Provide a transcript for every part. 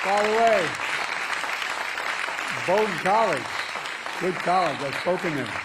By the way, Bowdoin College, good college, I've spoken there.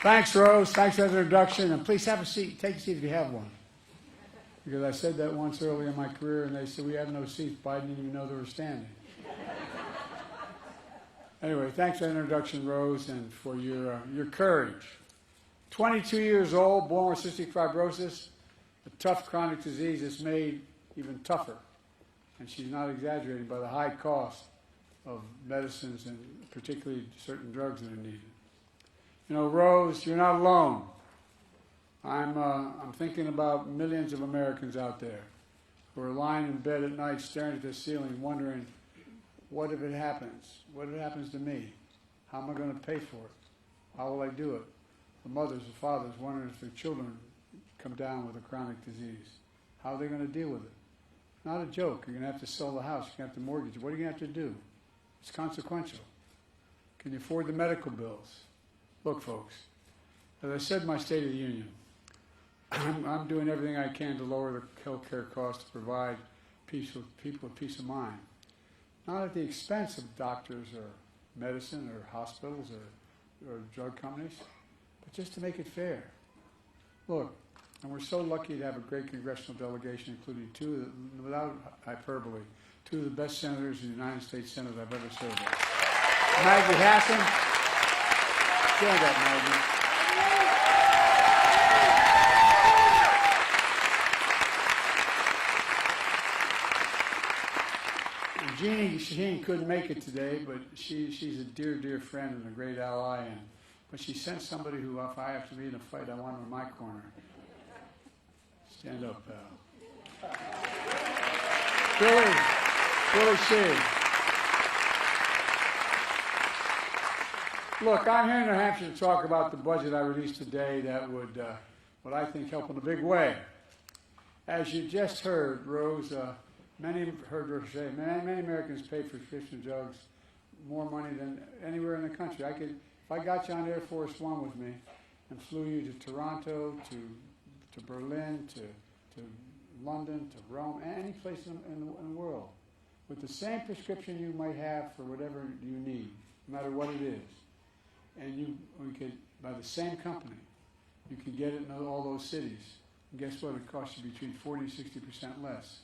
Thanks, Rose. Thanks for the introduction. And please have a seat. Take a seat if you have one. Because I said that once early in my career, and they said, we have no seats. But I didn't even know they were standing. Anyway, thanks for the introduction, Rose, and for your courage. 22 years old, born with cystic fibrosis, a tough chronic disease that's made even tougher. And she's not exaggerating by the high cost of medicines and particularly certain drugs that are needed. You know, Rose, you're not alone. I'm thinking about millions of Americans out there who are lying in bed at night staring at the ceiling wondering, what if it happens? What if it happens to me? How am I going to pay for it? How will I do it? The mothers and fathers wondering if their children come down with a chronic disease. How are they going to deal with it? Not a joke. You're going to have to sell the house. You're going to have to mortgage it. What are you going to have to do? It's consequential. Can you afford the medical bills? Look, folks, as I said in my State of the Union, I'm doing everything I can to lower the health care costs to provide people with peace of mind. Not at the expense of doctors or medicine or hospitals or drug companies, but just to make it fair. Look, and we're so lucky to have a great congressional delegation, including without hyperbole, two of the best senators in the United States Senate I've ever served with. Maggie Hassan. Stand up, Maggie. Jeannie Shaheen couldn't make it today, but she's a dear, dear friend and a great ally. But she sent somebody who, if I have to be in a fight, I want her in my corner. Stand up, pal. Billy Shea. Look, I'm here in New Hampshire to talk about the budget I released today that would, what I think, help in a big way. As you just heard, Rose, many heard her say, many Americans pay for prescription drugs more money than anywhere in the country. If I got you on Air Force One with me and flew you to Toronto, to Berlin, to London, to Rome, any place in the world, with the same prescription you might have for whatever you need, no matter what it is, and we could, by the same company, you could get it in all those cities. And guess what? It costs you between 40 and 60% less.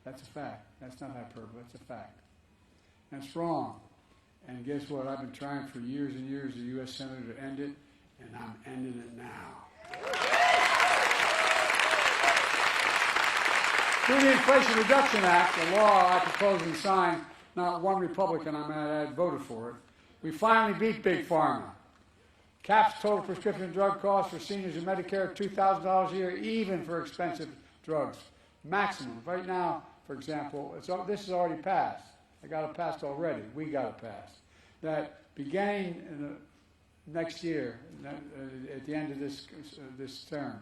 That's a fact. That's not hyperbole. That's a fact. And it's wrong. And guess what? I've been trying for years and years as a U.S. Senator to end it, and I'm ending it now. Through the Inflation Reduction Act, a law I proposed and signed, not one Republican, I might add, voted for it, we finally beat Big Pharma. Caps total prescription drug costs for seniors in Medicare at $2,000 a year, even for expensive drugs. Maximum. Right now, for example, this is already passed. I got it passed already. We got it passed. That beginning in next year, at the end of this term,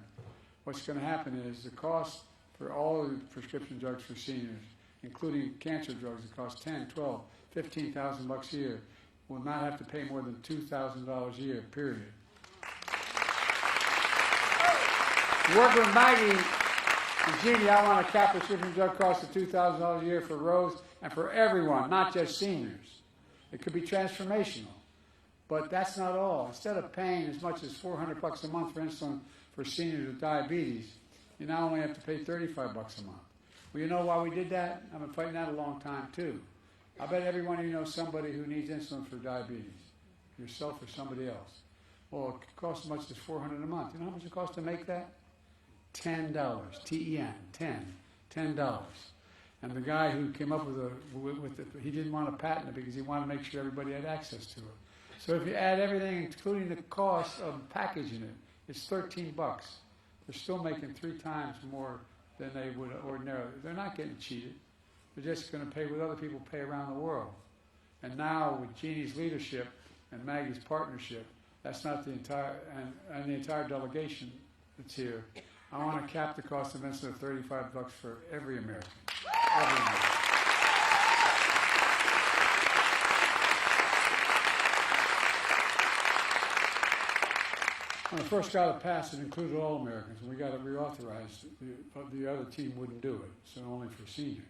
what's going to happen is the cost for all of the prescription drugs for seniors, including cancer drugs that cost $10,000, $12,000, $15,000 a year, will not have to pay more than $2,000 a year, period. Working with Maggie and Jeannie, I want to cap prescription drug costs to $2,000 a year for Rose and for everyone, not just seniors. It could be transformational. But that's not all. Instead of paying as much as $400 a month for insulin for seniors with diabetes, you now only have to pay $35 a month. Well, you know why we did that? I've been fighting that a long time, too. I bet every one of you knows somebody who needs insulin for diabetes, yourself or somebody else. Well, it costs as much as $400 a month. You know how much it costs to make that? $10, T-E-N, $10. And the guy who came up with it, he didn't want to patent it because he wanted to make sure everybody had access to it. So if you add everything, including the cost of packaging it, it's $13. They're still making 3 times more than they would ordinarily. They're not getting cheated. They're just going to pay what other people pay around the world. And now with Jeannie's leadership and Maggie's partnership, that's not the entire, and the entire delegation that's here, I want to cap the cost of insulin at $35 for every American. Every American. When I first got it passed, it included all Americans, and we got it reauthorized. The other team wouldn't do it, so only for seniors.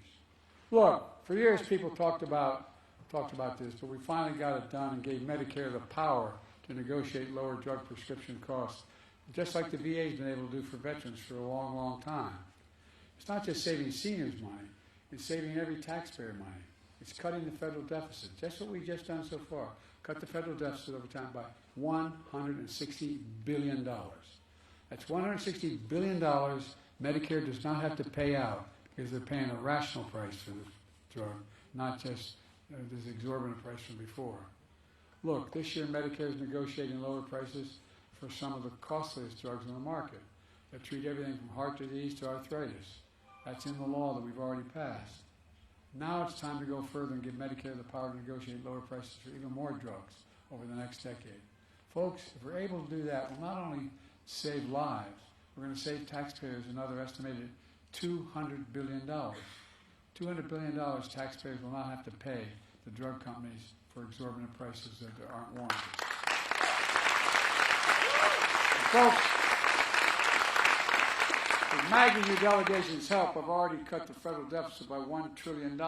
Look, for years people talked about this, but we finally got it done and gave Medicare the power to negotiate lower drug prescription costs, just like the VA's been able to do for veterans for a long, long time. It's not just saving seniors money, it's saving every taxpayer money. It's cutting the federal deficit, just what we've just done so far. Cut the federal deficit over time by $160 billion. That's $160 billion Medicare does not have to pay out because they're paying a rational price for this drug, not just this exorbitant price from before. Look, this year Medicare is negotiating lower prices for some of the costliest drugs on the market that treat everything from heart disease to arthritis. That's in the law that we've already passed. Now it's time to go further and give Medicare the power to negotiate lower prices for even more drugs over the next decade. Folks, if we're able to do that, we'll not only save lives, we're going to save taxpayers another estimated $200 billion. $200 billion taxpayers will not have to pay the drug companies for exorbitant prices that aren't warranted. Folks, with Maggie and your delegation's help, I've already cut the federal deficit by $1 trillion.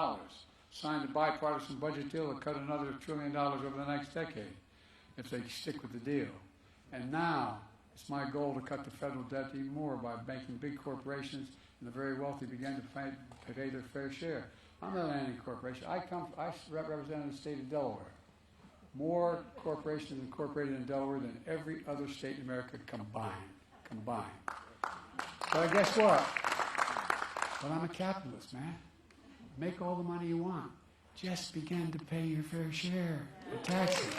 Signed a bipartisan budget deal to cut another $1 trillion over the next decade, if they stick with the deal. And now, it's my goal to cut the federal debt even more by making big corporations and the very wealthy begin to pay their fair share. I'm not an anti-corporation. I represent the state of Delaware. More corporations incorporated in Delaware than every other state in America combined. But guess what? But I'm a capitalist, man. Make all the money you want. Just begin to pay your fair share of taxes.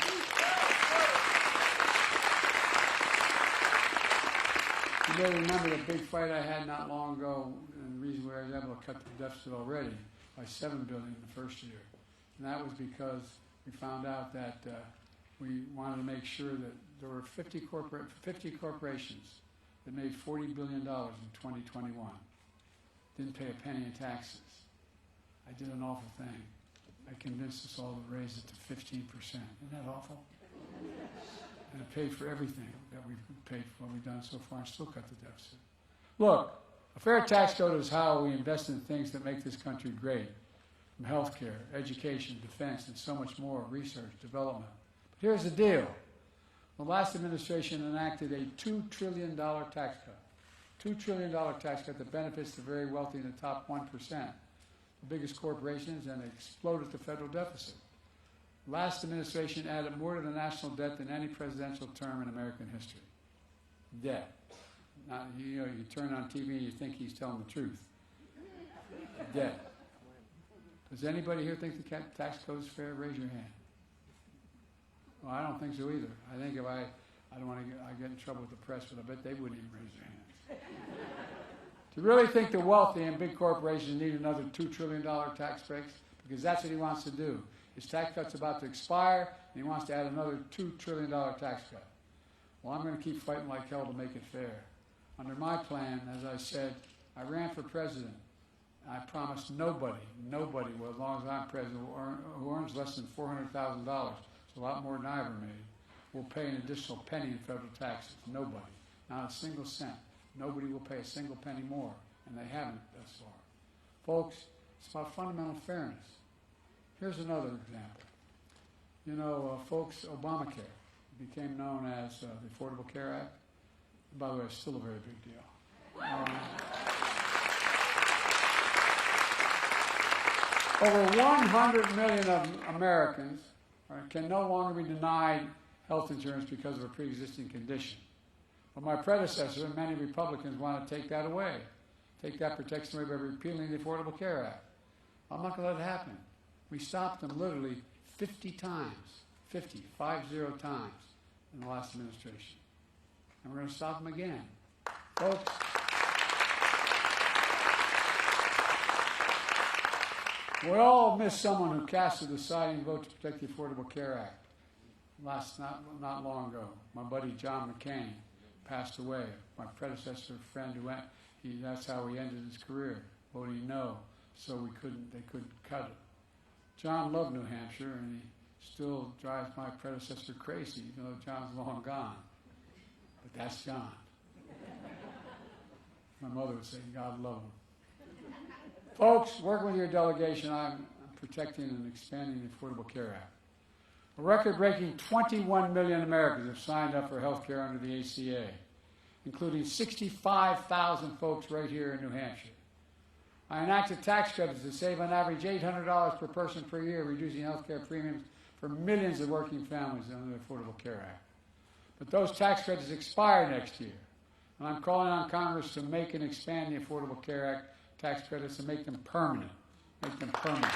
You may remember the big fight I had not long ago, and the reason why I was able to cut the deficit already by $7 billion in the first year. And that was because we found out that we wanted to make sure that there were 50 corporations that made $40 billion in 2021. Didn't pay a penny in taxes. I did an awful thing. I convinced us all to raise it to 15%. Isn't that awful? And it paid for everything that we've paid for what we've done so far and still cut the deficit. Look, a fair tax code is how we invest in things that make this country great. From health care, education, defense, and so much more, research, development. But here's the deal. The last administration enacted a $2 trillion tax cut. $2 trillion tax cut that benefits the very wealthy in the top 1%, the biggest corporations, and exploded the federal deficit. Last administration added more to the national debt than any presidential term in American history. Debt. Now, you turn on TV and you think he's telling the truth. Debt. Does anybody here think the tax code is fair? Raise your hand. Well, I don't think so either. I think if I don't want to get in trouble with the press, but I bet they wouldn't even raise their hands. Do you really think the wealthy and big corporations need another $2 trillion tax breaks? Because that's what he wants to do. His tax cut's about to expire, and he wants to add another $2 trillion tax cut. Well, I'm going to keep fighting like hell to make it fair. Under my plan, as I said, I ran for president. I promised nobody, well, as long as I'm president, who earns less than $400,000, it's a lot more than I ever made, will pay an additional penny in federal taxes. Nobody. Not a single cent. Nobody will pay a single penny more, and they haven't thus far. Folks, it's about fundamental fairness. Here's another example. Folks, Obamacare became known as the Affordable Care Act. By the way, it's still a very big deal. Over 100 million of Americans can no longer be denied health insurance because of a pre-existing condition. But my predecessor and many Republicans want to take that away, take that protection away by repealing the Affordable Care Act. I'm not going to let it happen. We stopped them literally 50 times in the last administration. And we're going to stop them again. Folks, we all miss someone who cast a deciding vote to protect the Affordable Care Act. Not long ago, my buddy John McCain passed away. My predecessor friend who went, that's how he ended his career, voting no, so they couldn't cut it. John loved New Hampshire, and he still drives my predecessor crazy, even though John's long gone. But that's John. My mother would say, God love him. Folks, working with your delegation, I'm protecting and expanding the Affordable Care Act. A record-breaking 21 million Americans have signed up for health care under the ACA, including 65,000 folks right here in New Hampshire. I enacted tax credits that save on average $800 per person per year, reducing health care premiums for millions of working families under the Affordable Care Act. But those tax credits expire next year, and I'm calling on Congress to make and expand the Affordable Care Act tax credits and make them permanent. Make them permanent.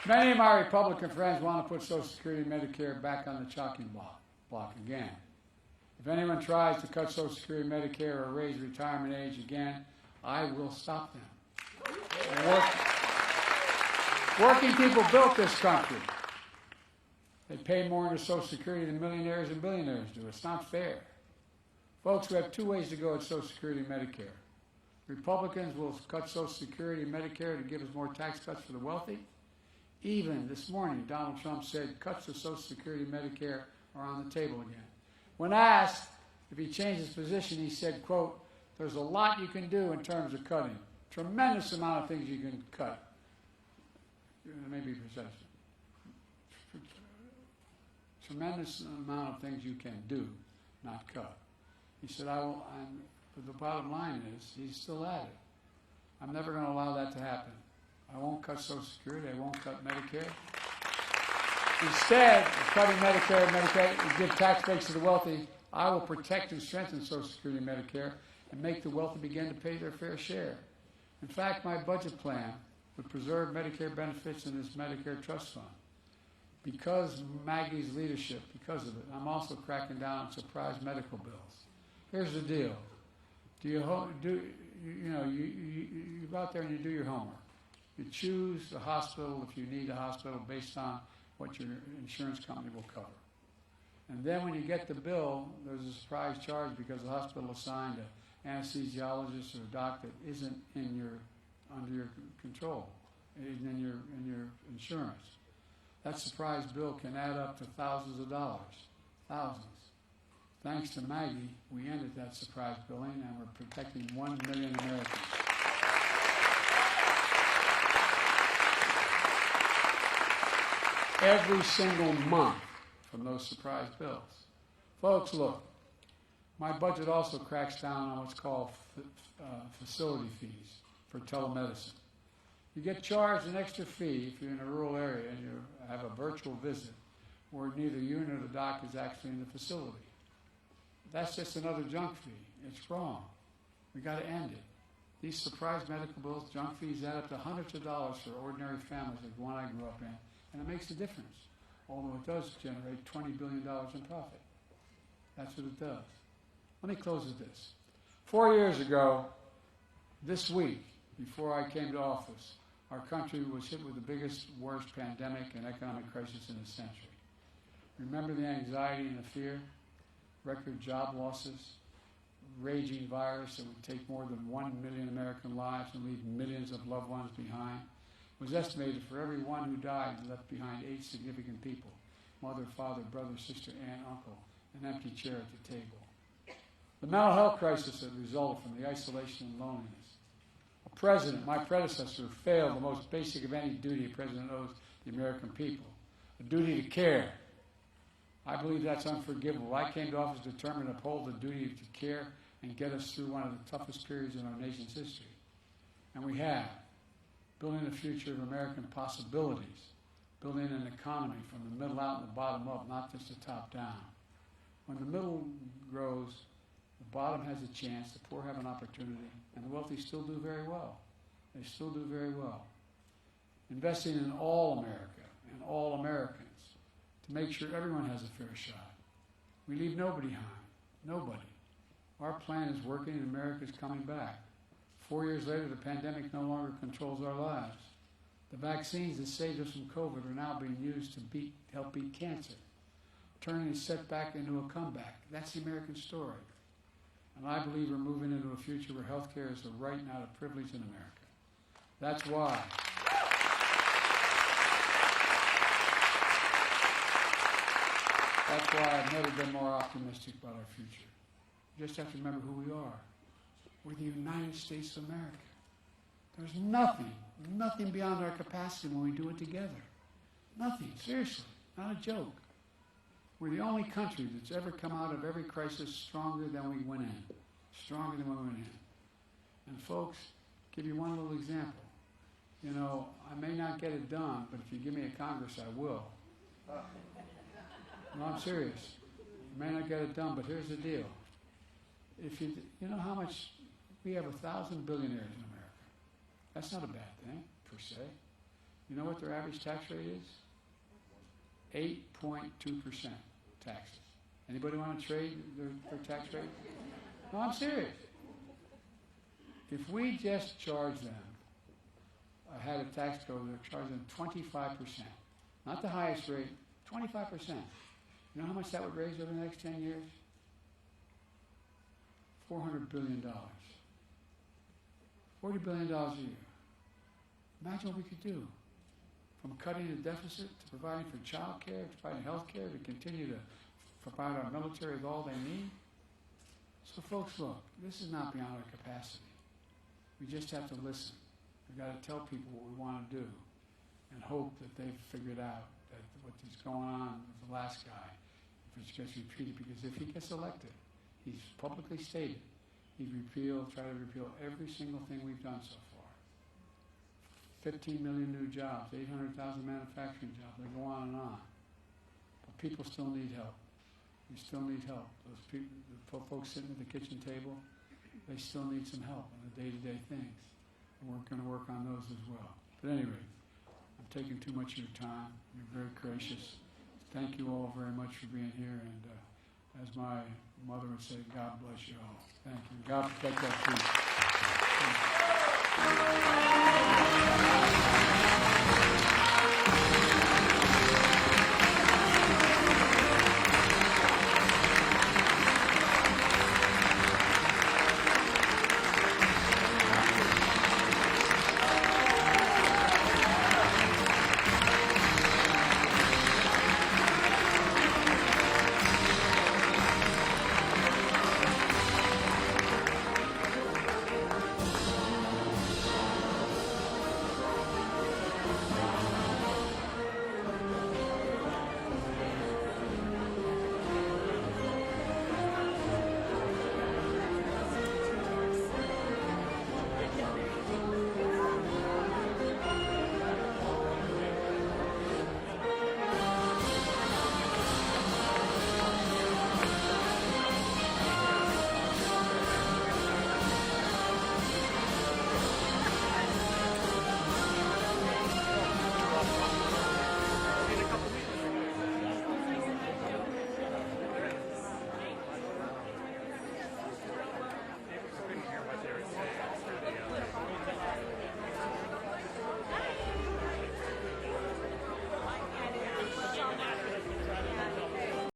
Many of my Republican friends want to put Social Security and Medicare back on the chopping block again. If anyone tries to cut Social Security and Medicare or raise retirement age again, I will stop them. Working people built this country. They pay more into Social Security than millionaires and billionaires do. It's not fair. Folks, we have two ways to go at Social Security and Medicare. Republicans will cut Social Security and Medicare to give us more tax cuts for the wealthy. Even this morning, Donald Trump said cuts to Social Security and Medicare are on the table again. When asked if he changed his position, he said, quote, "There's a lot you can do in terms of cutting. Tremendous amount of things you can cut." Maybe perception. Tremendous amount of things you can do, not cut. He said, but the bottom line is, he's still at it. I'm never going to allow that to happen. I won't cut Social Security. I won't cut Medicare. Instead of cutting Medicare and Medicaid and give tax breaks to the wealthy, I will protect and strengthen Social Security and Medicare and make the wealthy begin to pay their fair share. In fact, my budget plan would preserve Medicare benefits in this Medicare trust fund. Because Maggie's leadership, because of it, I'm also cracking down on surprise medical bills. Here's the deal. You go out there and you do your homework. You choose a hospital if you need a hospital based on what your insurance company will cover. And then when you get the bill, there's a surprise charge because the hospital assigned an anesthesiologist or a doc that isn't under your control, isn't in your insurance. That surprise bill can add up to thousands of dollars, thousands. Thanks to Maggie, we ended that surprise billing and we're protecting 1 million Americans. Every single month from those surprise bills. Folks, look, my budget also cracks down on what's called facility fees for telemedicine. You get charged an extra fee if you're in a rural area and you have a virtual visit where neither you nor the doc is actually in the facility. That's just another junk fee. It's wrong. We got to end it. These surprise medical bills, junk fees add up to hundreds of dollars for ordinary families like the one I grew up in, and it makes a difference, although it does generate $20 billion in profit. That's what it does. Let me close with this. 4 years ago, this week, before I came to office, our country was hit with the biggest, worst pandemic and economic crisis in a century. Remember the anxiety and the fear? Record job losses, raging virus that would take more than 1 million American lives and leave millions of loved ones behind. It was estimated for every one who died, left behind 8 significant people: mother, father, brother, sister, aunt, uncle, an empty chair at the table. The mental health crisis that resulted from the isolation and loneliness. A president, my predecessor, failed the most basic of any duty a president owes the American people, a duty to care. I believe that's unforgivable. I came to office determined to uphold the duty to care and get us through one of the toughest periods in our nation's history. And we have. Building a future of American possibilities, building an economy from the middle out and the bottom up, not just the top down. When the middle grows, the bottom has a chance, the poor have an opportunity, and the wealthy still do very well. They still do very well. Investing in all America and all Americans to make sure everyone has a fair shot. We leave nobody behind. Nobody. Our plan is working and America is coming back. 4 years later, the pandemic no longer controls our lives. The vaccines that saved us from COVID are now being used to help beat cancer, turning a setback into a comeback. That's the American story. And I believe we're moving into a future where health care is a right, not a privilege in America. That's why. I've never been more optimistic about our future. You just have to remember who we are. We're the United States of America. There's nothing beyond our capacity when we do it together. Nothing, seriously, not a joke. We're the only country that's ever come out of every crisis stronger than we went in. Stronger than we went in. And folks, give you one little example. You know, I may not get it done, but if you give me a Congress, I will. No, I'm serious. You may not get it done, but here's the deal. If you know how much, we have 1,000 billionaires in America. That's not a bad thing, per se. You know what their average tax rate is? 8.2% taxes. Anybody want to trade their tax rate? No, I'm serious. If we just charge them, had a tax code that charged them 25%, not the highest rate, 25%. You know how much that would raise over the next 10 years? $400 billion. $40 billion a year. Imagine what we could do. From cutting the deficit to providing for child care, to providing health care, to continue to provide our military with all they need. So folks, look, this is not beyond our capacity. We just have to listen. We've got to tell people what we want to do and hope that they've figured out that what is going on with the last guy, if it gets repeated, because if he gets elected, he's publicly stated he'd try to repeal every single thing we've done so far. 15 million new jobs, 800,000 manufacturing jobs, they go on and on. But people still need help. We still need help. Those people, the folks sitting at the kitchen table, they still need some help in the day-to-day things. And we're going to work on those as well. But anyway, I'm taking too much of your time. You're very gracious. Thank you all very much for being here. And as my mother would say, God bless you all. Thank you. God protect that peace.